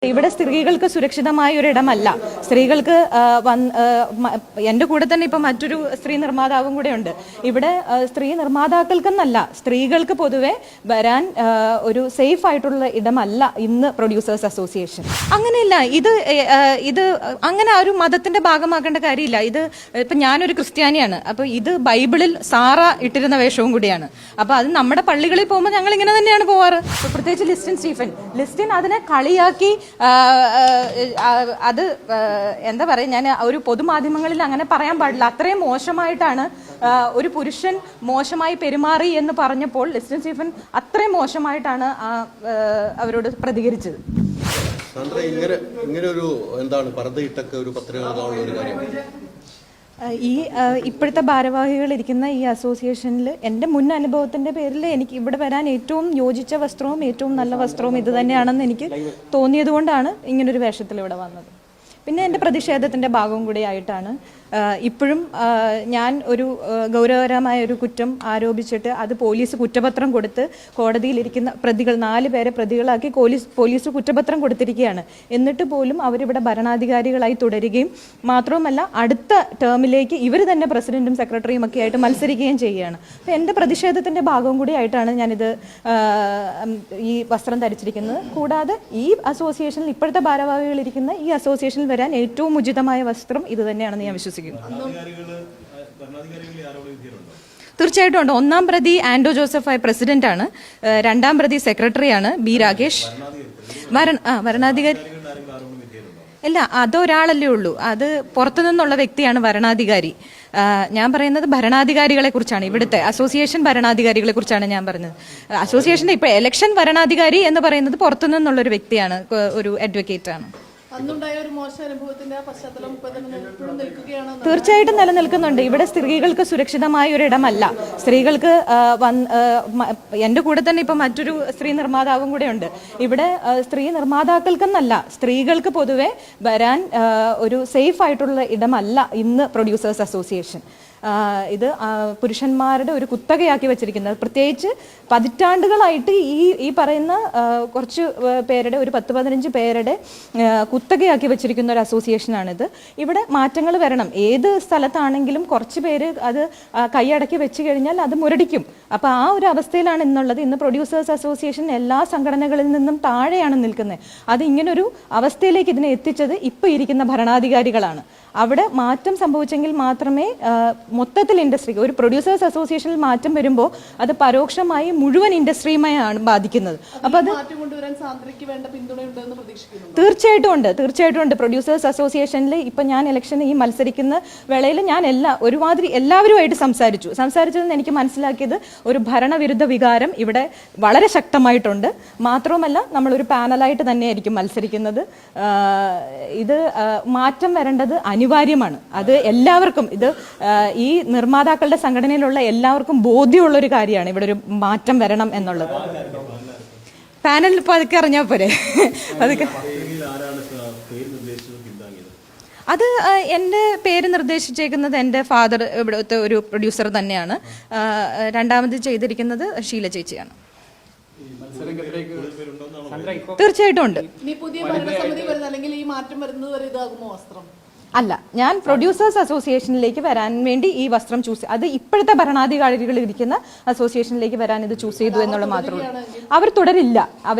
ഇവിടെ സ്ത്രീകൾക്ക് സുരക്ഷിതമായ ഒരിടമല്ല. സ്ത്രീകൾക്ക് എൻ്റെ കൂടെ തന്നെ ഇപ്പം മറ്റൊരു സ്ത്രീ നിർമ്മാതാവും കൂടെ ഉണ്ട്. ഇവിടെ സ്ത്രീ നിർമ്മാതാക്കൾക്കെന്നല്ല, സ്ത്രീകൾക്ക് പൊതുവെ വരാൻ ഒരു സേഫ് ആയിട്ടുള്ള ഇടമല്ല ഇന്ന് പ്രൊഡ്യൂസേഴ്സ് അസോസിയേഷൻ. അങ്ങനെയില്ല, ഇത് അങ്ങനെ ഒരു മതത്തിന്റെ ഭാഗമാക്കേണ്ട കാര്യമില്ല. ഇത് ഇപ്പം ഞാനൊരു ക്രിസ്ത്യാനിയാണ്, അപ്പോൾ ഇത് ബൈബിളിൽ സാറ ഇട്ടിരുന്ന വേഷവും കൂടിയാണ്. അപ്പോൾ അത് നമ്മുടെ പള്ളികളിൽ പോകുമ്പോൾ ഞങ്ങൾ ഇങ്ങനെ തന്നെയാണ് പോവാറ്. പ്രത്യേകിച്ച് ലിസ്റ്റിൻ അതിനെ കളിയാക്കി അത് എന്താ പറയുക, ഞാൻ ഒരു പൊതുമാധ്യമങ്ങളിൽ അങ്ങനെ പറയാൻ പാടില്ല. അത്രയും മോശമായിട്ടാണ് ഒരു പുരുഷൻ മോശമായി പെരുമാറി എന്ന് പറഞ്ഞപ്പോൾ ലിസ്റ്റിൻ സ്റ്റീഫൻ അത്രയും മോശമായിട്ടാണ് അവരോട് പ്രതികരിച്ചത്. ഇങ്ങനെ ഒരു എന്താണ് പർദ്ദയിട്ടൊക്കെ ഒരു പത്രിക ഇപ്പോഴത്തെ ഭാരവാഹികൾ ഇരിക്കുന്ന ഈ അസോസിയേഷനിൽ എൻ്റെ മുൻ അനുഭവത്തിൻ്റെ പേരിൽ എനിക്ക് ഇവിടെ വരാൻ ഏറ്റവും യോജിച്ച വസ്ത്രവും ഏറ്റവും നല്ല വസ്ത്രവും ഇത് തന്നെയാണെന്ന് എനിക്ക് തോന്നിയത് കൊണ്ടാണ് ഇങ്ങനൊരു വേഷത്തിൽ ഇവിടെ വന്നത്. പിന്നെ എൻ്റെ പ്രതിഷേധത്തിൻ്റെ ഭാഗവും കൂടി ആയിട്ടാണ് ഇപ്പോഴും ഞാൻ ഒരു ഗൗരവകരമായ ഒരു കുറ്റം ആരോപിച്ചിട്ട് അത് പോലീസ് കുറ്റപത്രം കൊടുത്ത് കോടതിയിലിരിക്കുന്ന പ്രതികൾ 4 പേരെ പ്രതികളാക്കി പോലീസ് കുറ്റപത്രം കൊടുത്തിരിക്കുകയാണ്. എന്നിട്ട് പോലും അവരിവിടെ ഭരണാധികാരികളായി തുടരുകയും മാത്രവുമല്ല അടുത്ത ടേമിലേക്ക് ഇവർ തന്നെ പ്രസിഡന്റും സെക്രട്ടറിയും ഒക്കെ ആയിട്ട് മത്സരിക്കുകയും ചെയ്യുകയാണ്. അപ്പോൾ എൻ്റെ പ്രതിഷേധത്തിൻ്റെ ഭാഗവും കൂടി ആയിട്ടാണ് ഞാനിത് ഈ വസ്ത്രം ധരിച്ചിരിക്കുന്നത്. കൂടാതെ ഈ അസോസിയേഷനിൽ ഇപ്പോഴത്തെ ഭാരവാഹികളിരിക്കുന്ന ഈ അസോസിയേഷനിൽ വരാൻ ഏറ്റവും ഉചിതമായ വസ്ത്രം ഇത് തന്നെയാണെന്ന് ഞാൻ വിശ്വസിക്കുന്നു. തീർച്ചയായിട്ടും ഉണ്ട്. 1-ാം പ്രതി ആൻഡോ ജോസഫ് പ്രസിഡന്റാണ്, 2-ാം പ്രതി സെക്രട്ടറിയാണ് ബി രാകേഷ്. വരണാധികാരി ഇല്ല, അതൊരാളല്ലേ ഉള്ളൂ, അത് പുറത്തുനിന്നുള്ള വ്യക്തിയാണ് വരണാധികാരി. ഞാൻ പറയുന്നത് ഭരണാധികാരികളെ കുറിച്ചാണ്, ഇവിടുത്തെ അസോസിയേഷൻ ഭരണാധികാരികളെ കുറിച്ചാണ് ഞാൻ പറഞ്ഞത്. അസോസിയേഷന്റെ ഇപ്പൊ ഇലക്ഷൻ ഭരണാധികാരി എന്ന് പറയുന്നത് പുറത്തുനിന്നുള്ള ഒരു വ്യക്തിയാണ്, ഒരു അഡ്വക്കേറ്റ് ആണ്. തീർച്ചയായിട്ടും നിലനിൽക്കുന്നുണ്ട്. ഇവിടെ സ്ത്രീകൾക്ക് സുരക്ഷിതമായ ഒരിടമല്ല. സ്ത്രീകൾക്ക് എൻ്റെ കൂടെ തന്നെ ഇപ്പം മറ്റൊരു സ്ത്രീ നിർമ്മാതാവും കൂടെ ഉണ്ട്. ഇവിടെ സ്ത്രീ നിർമ്മാതാക്കൾക്കെന്നല്ല, സ്ത്രീകൾക്ക് പൊതുവെ വരാൻ ഒരു സേഫ് ആയിട്ടുള്ള ഇടമല്ല ഇന്ന് പ്രൊഡ്യൂസേഴ്സ് അസോസിയേഷൻ. ഇത് പുരുഷന്മാരുടെ ഒരു കുത്തകയാക്കി വെച്ചിരിക്കുന്നത്. പ്രത്യേകിച്ച് പതിറ്റാണ്ടുകളായിട്ട് ഈ പറയുന്ന കുറച്ച് പേരുടെ, ഒരു 10-15 പേരുടെ കുത്തകയാക്കി വെച്ചിരിക്കുന്ന ഒരു അസോസിയേഷനാണിത്. ഇവിടെ മാറ്റങ്ങൾ വരണം. ഏത് സ്ഥലത്താണെങ്കിലും കുറച്ച് പേര് അത് കൈയടക്കി വെച്ച് കഴിഞ്ഞാൽ അത് മുരടിക്കും. അപ്പോൾ ആ ഒരു അവസ്ഥയിലാണ് ഇന്നുള്ളത്. ഇന്ന് പ്രൊഡ്യൂസേഴ്സ് അസോസിയേഷൻ എല്ലാ സംഘടനകളിൽ നിന്നും താഴെയാണ് നിൽക്കുന്നത്. അത് ഇങ്ങനൊരു അവസ്ഥയിലേക്ക് ഇതിനെ എത്തിച്ചത് ഇപ്പോൾ ഇരിക്കുന്ന ഭരണാധികാരികളാണ്. അവിടെ മാറ്റം സംഭവിച്ചെങ്കിൽ മാത്രമേ മൊത്തത്തിൽ ഇൻഡസ്ട്രിക്ക്, ഒരു പ്രൊഡ്യൂസേഴ്സ് അസോസിയേഷനിൽ മാറ്റം വരുമ്പോൾ അത് പരോക്ഷമായി മുഴുവൻ ഇൻഡസ്ട്രിയുമായാണ് ബാധിക്കുന്നത്. അപ്പോൾ അത് തീർച്ചയായിട്ടും ഉണ്ട്. പ്രൊഡ്യൂസേഴ്സ് അസോസിയേഷനിൽ ഇപ്പം ഞാൻ ഇലക്ഷന് ഈ മത്സരിക്കുന്ന വേളയിൽ ഞാൻ എല്ലാവരുമായിട്ട് സംസാരിച്ചതെന്ന് എനിക്ക് മനസ്സിലാക്കിയത് ഒരു ഭരണവിരുദ്ധ വികാരം ഇവിടെ വളരെ ശക്തമായിട്ടുണ്ട്. മാത്രവുമല്ല, നമ്മളൊരു പാനലായിട്ട് തന്നെയായിരിക്കും മത്സരിക്കുന്നത്. ഇത് മാറ്റം വരേണ്ടത് അനിവാര്യമാണ്. അത് എല്ലാവർക്കും, ഇത് ഈ നിർമ്മാതാക്കളുടെ സംഘടനയിലുള്ള എല്ലാവർക്കും ബോധ്യമുള്ളൊരു കാര്യമാണ് ഇവിടെ ഒരു മാറ്റം വരണം എന്നുള്ളത്. പാനൽ ഇപ്പോൾ അതൊക്കെ അറിഞ്ഞാൽ പോരെ. അതൊക്കെ അത് എൻ്റെ പേര് നിർദ്ദേശിച്ചേക്കുന്നത് എൻ്റെ ഫാദർ, ഇവിടുത്തെ ഒരു പ്രൊഡ്യൂസർ തന്നെയാണ്. 2ാമത് ചെയ്തിരിക്കുന്നത് ഷീല ചേച്ചിയാണ്. തീർച്ചയായിട്ടും ഉണ്ട്. അല്ല, ഞാൻ പ്രൊഡ്യൂസേഴ്സ് അസോസിയേഷനിലേക്ക് വരാൻ വേണ്ടി ഈ വസ്ത്രം അത് ഇപ്പോഴത്തെ ഭരണാധികാരികൾ ഇരിക്കുന്ന അസോസിയേഷനിലേക്ക് വരാൻ ഇത് ചൂസ് ചെയ്തു എന്നുള്ളത് മാത്രമേ ഉള്ളൂ. അവർ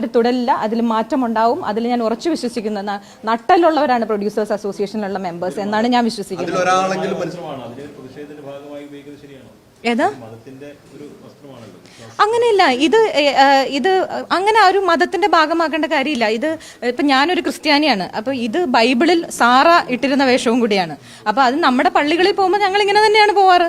തുടരില്ല. അതിൽ മാറ്റം ഉണ്ടാവും. അതിൽ ഞാൻ ഉറച്ചു വിശ്വസിക്കുന്ന നട്ടലുള്ളവരാണ് പ്രൊഡ്യൂസേഴ്സ് അസോസിയേഷനിലുള്ള മെമ്പേഴ്സ് എന്നാണ് ഞാൻ വിശ്വസിക്കുന്നത്. ഏതാ? അങ്ങനെയില്ല, ഇത് അങ്ങനെ ഒരു മതത്തിന്റെ ഭാഗമാക്കേണ്ട കാര്യമില്ല. ഇത് ഇപ്പം ഞാനൊരു ക്രിസ്ത്യാനിയാണ്, അപ്പോൾ ഇത് ബൈബിളിൽ സാറ ഇട്ടിരുന്ന വേഷവും കൂടിയാണ്. അപ്പോൾ അത് നമ്മുടെ പള്ളികളിൽ പോകുമ്പോൾ ഞങ്ങൾ ഇങ്ങനെ തന്നെയാണ് പോവാറ്.